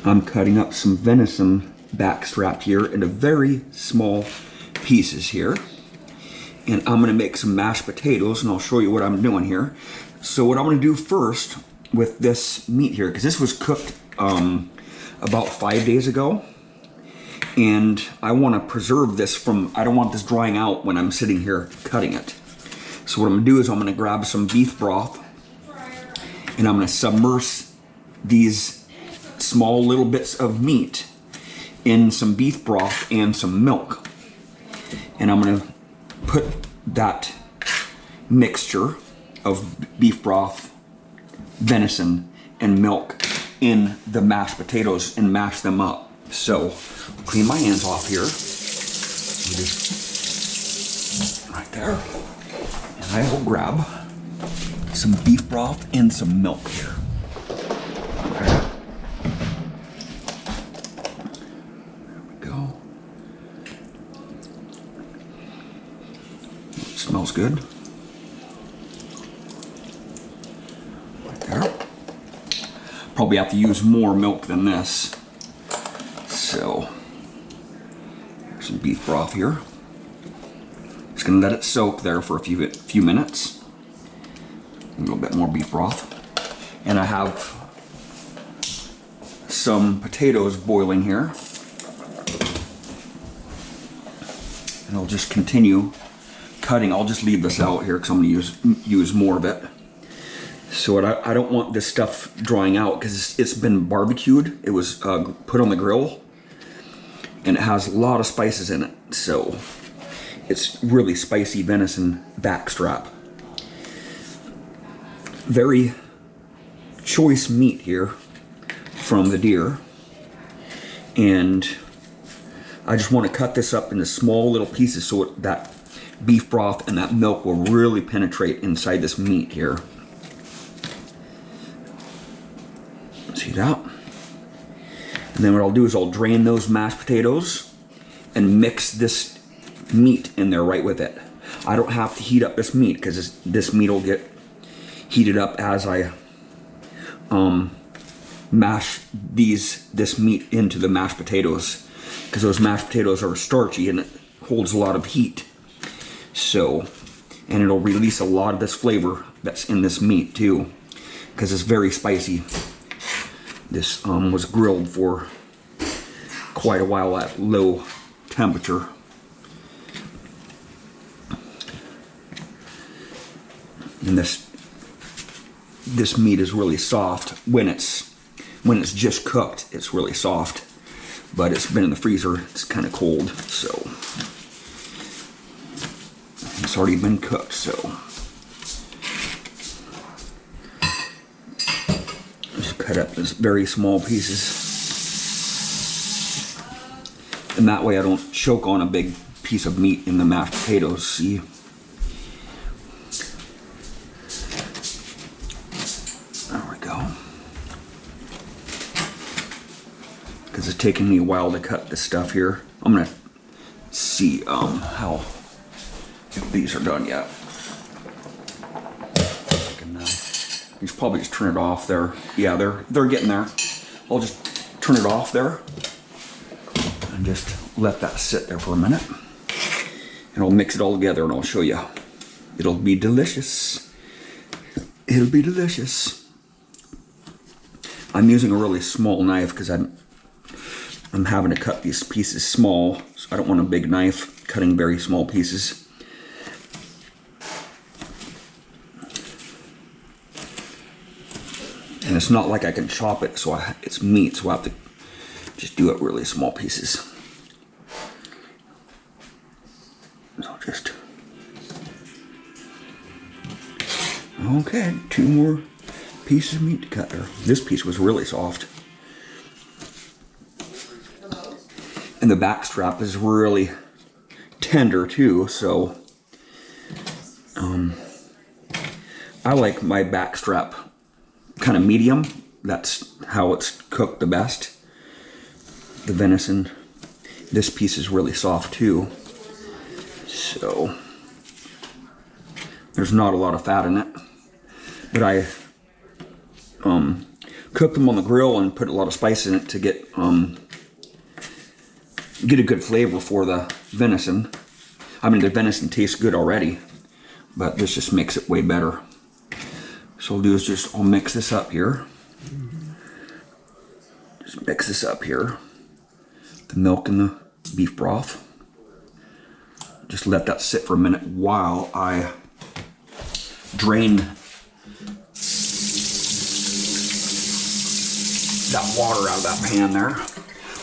I'm cutting up some venison backstrap here into very small pieces here. And I'm gonna make some mashed potatoes, and I'll show you what I'm doing here. So what I'm gonna do first with this meat here, because this was cooked about 5 days ago, and I wanna preserve this I don't want this drying out when I'm sitting here cutting it. So what I'm gonna do is I'm gonna grab some beef broth, and I'm gonna submerge these small little bits of meat in some beef broth and some milk. And I'm gonna put that mixture of beef broth, venison, and milk in the mashed potatoes and mash them up. So, I'll clean my hands off here. Just right there. And I will grab some beef broth and some milk here. Okay. Smells good. Right there. Probably have to use more milk than this. So, there's some beef broth here. Just gonna let it soak there for a few minutes. A little bit more beef broth. And I have some potatoes boiling here. And I'll just continue cutting. I'll just leave this out here because I'm going to use more of it. So I don't want this stuff drying out because it's been barbecued. It was put on the grill, and it has a lot of spices in it. So it's really spicy venison backstrap. Very choice meat here from the deer, and I just want to cut this up into small little pieces so that beef broth and that milk will really penetrate inside this meat here. See that? And then what I'll do is I'll drain those mashed potatoes and mix this meat in there right with it. I don't have to heat up this meat because this meat will get heated up as I mash this meat into the mashed potatoes, because those mashed potatoes are starchy and it holds a lot of heat. So, and it'll release a lot of this flavor that's in this meat too, because it's very spicy. This was grilled for quite a while at low temperature. And this meat is really soft. When it's just cooked, it's really soft. But it's been in the freezer, it's kind of cold, so it's already been cooked, so just cut up this very small pieces. And that way I don't choke on a big piece of meat in the mashed potatoes, see? There we go. Because it's taking me a while to cut this stuff here. I'm gonna see if these are done yet. You should probably just turn it off there. Yeah, they're getting there. I'll just turn it off there and just let that sit there for a minute. And I'll mix it all together and I'll show you. It'll be delicious. It'll be delicious. I'm using a really small knife because I'm having to cut these pieces small, so I don't want a big knife cutting very small pieces. And it's not like I can chop it, so it's meat, so I have to just do it really small pieces. So just... Okay, 2 more pieces of meat to cut there. This piece was really soft. And the back strap is really tender too, so I like my back strap kind of medium. That's how it's cooked the best. The venison, this piece is really soft too, so there's not a lot of fat in it, but I cooked them on the grill and put a lot of spice in it to get a good flavor for the venison. I mean, the venison tastes good already, but this just makes it way better. So I'll do is just, I'll mix this up here. Just mix this up here. The milk and the beef broth. Just let that sit for a minute while I drain that water out of that pan there.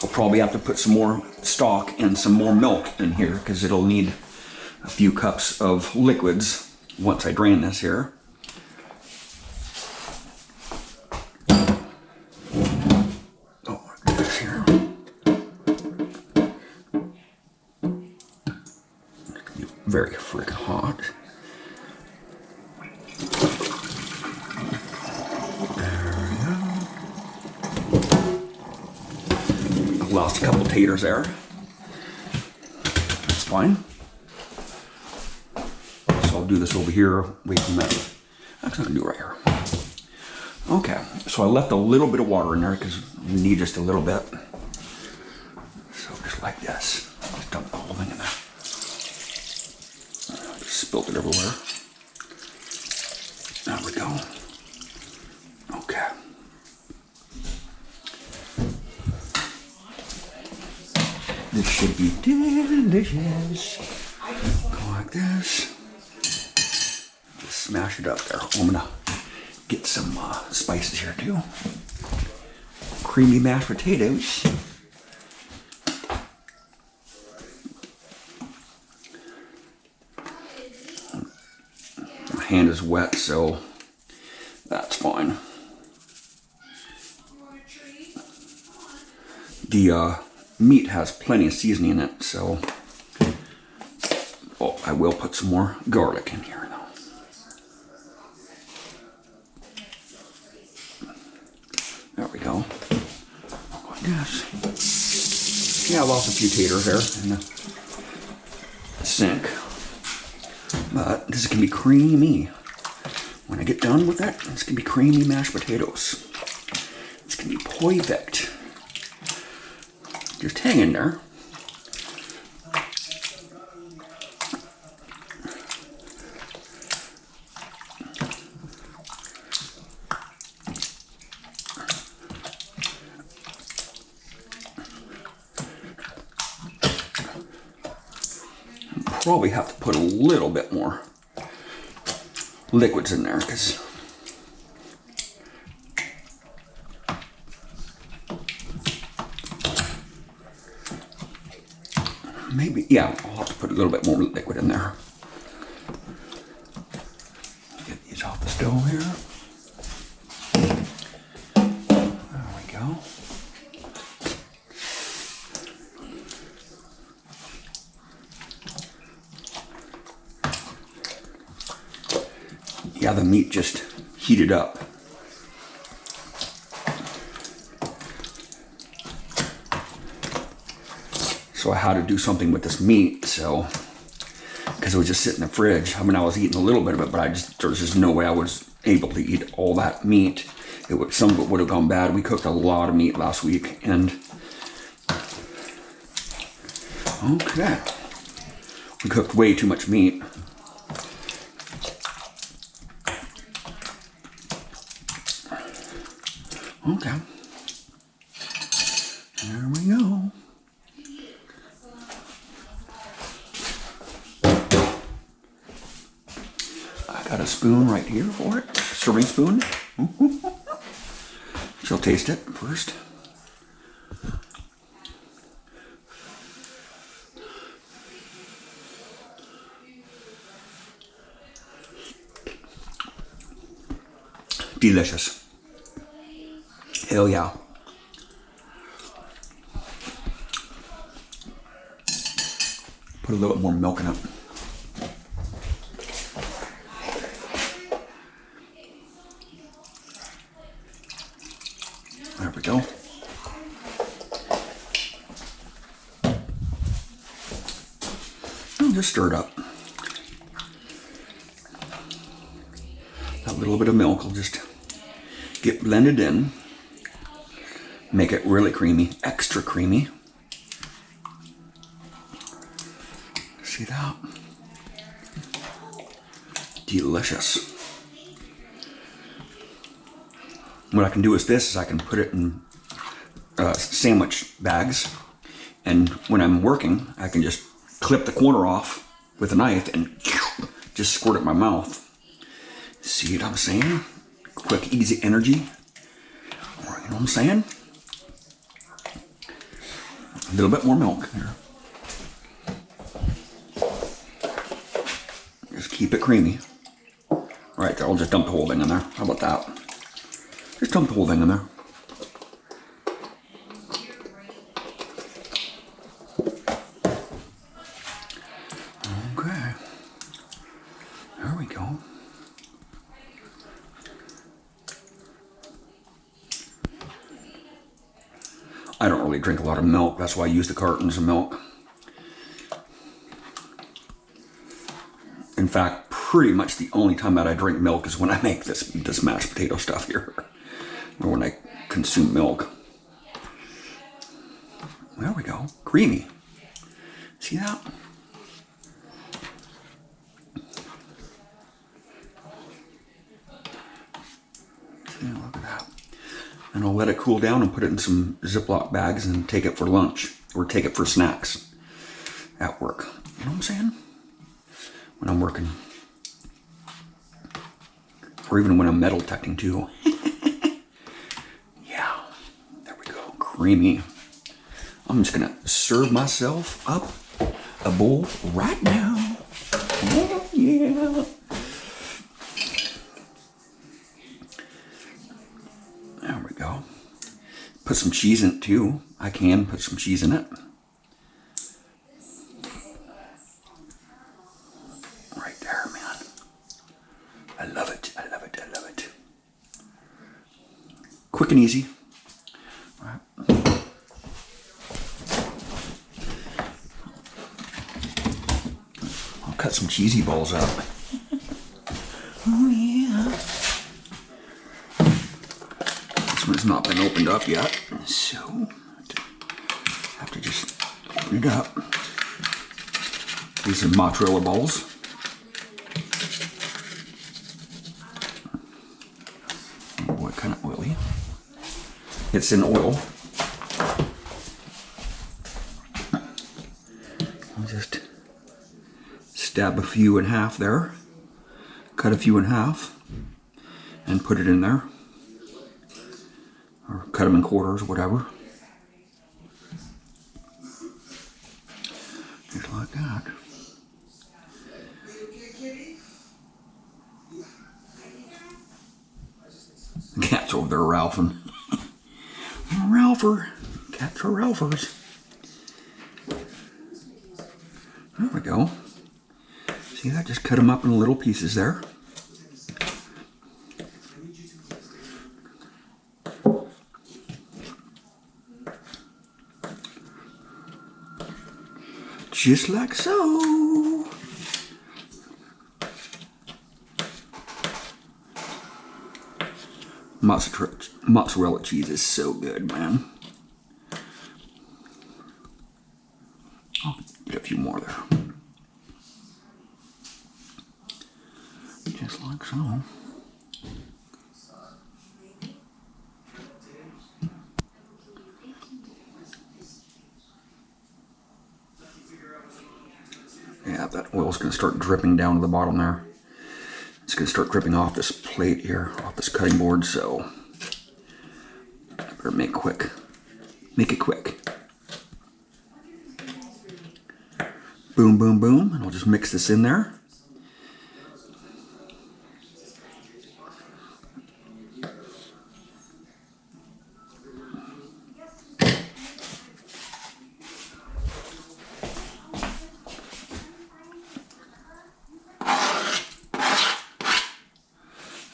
I'll probably have to put some more stock and some more milk in here because it'll need a few cups of liquids once I drain this here. Oh, this here. Very freaking hot. Lost a couple taters there. That's fine. So I'll do this over here, away from that. Actually, I'm gonna do it right here. Okay, so I left a little bit of water in there because we need just a little bit. So just like this. Just dump the whole thing in there. Just spilled it everywhere. There we go. Okay. This should be delicious. Go like this. Just smash it up there. I'm gonna get some spices here too. Creamy mashed potatoes. My hand is wet, so that's fine. The meat has plenty of seasoning in it, so I will put some more garlic in here though. There we go. Like this. Yeah, I lost a few taters there in the sink, but this is gonna be creamy. When I get done with that, it's gonna be creamy mashed potatoes. It's gonna be perfect. Just hang in there. Probably have to put a little bit more liquids in there because maybe, yeah, I'll have to put a little bit more liquid in there. Get these off the stove here. There we go. Yeah, the meat just heated up. So I had to do something with this meat, so, because it was just sitting in the fridge. I mean, I was eating a little bit of it, but there was just no way I was able to eat all that meat. Some of it would have gone bad. We cooked a lot of meat last week, and okay. We cooked way too much meat. Okay. There we go. I got a spoon right here for it. Serving spoon. She'll taste it first. Delicious. Hell yeah. Put a little bit more milk in it. There we go. And just stir it up. That little bit of milk will just get blended in. Make it really creamy, extra creamy. See that? Delicious. What I can do is this, is I can put it in sandwich bags, and when I'm working, I can just clip the corner off with a knife and just squirt it in my mouth. See what I'm saying? Quick, easy energy. You know what I'm saying? A little bit more milk here. Just keep it creamy. Right there, I'll just dump the whole thing in there. How about that? Just dump the whole thing in there. Okay. There we go. I don't really drink a lot of milk. That's why I use the cartons of milk. In fact, pretty much the only time that I drink milk is when I make this mashed potato stuff here. Or when I consume milk. There we go. Creamy. See that? See, look at that. And I'll let it cool down and put it in some Ziploc bags and take it for lunch. Or take it for snacks at work. You know what I'm saying? When I'm working. Or even when I'm metal detecting too. Yeah. There we go. Creamy. I'm just gonna serve myself up a bowl right now. Oh, yeah. There we go. Put some cheese in it too. I can put some cheese in it. Right there, man. I love it. I love it. I love it. Quick and easy. All right. I'll cut some cheesy balls up. Oh yeah. This one's not been opened up yet, so I have to just open it up. These are mozzarella balls. Oh boy, kind of oily. It's in oil. I'll just stab a few in half there, cut a few in half, and put it in there. Or cut them in quarters, whatever. Just like that. The cat's over there ralphing. Ralpher. Cats are ralphers. There we go. See that? Just cut them up in little pieces there. Just like so. Mozzarella cheese is so good, man. I'll get a few more there. Just like so. Yeah, that oil's going to start dripping down to the bottom there. It's going to start dripping off this plate here, off this cutting board, so I better make quick. Make it quick. Boom, boom, boom, and I'll just mix this in there.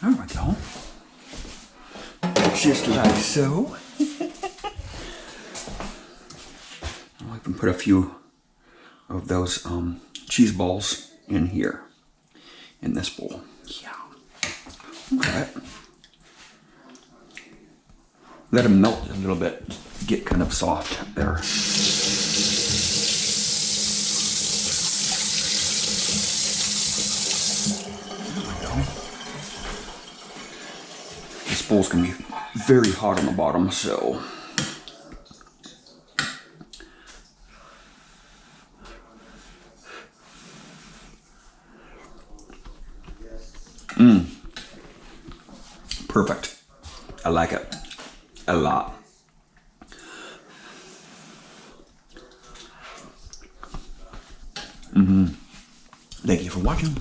There we go. Just like so. I can put a few of those cheese balls in here, in this bowl. Yeah. Okay. let them melt a little bit, get kind of soft there. This bowl's gonna be very hot on the bottom, so. Perfect. I like it a lot. Thank you for watching.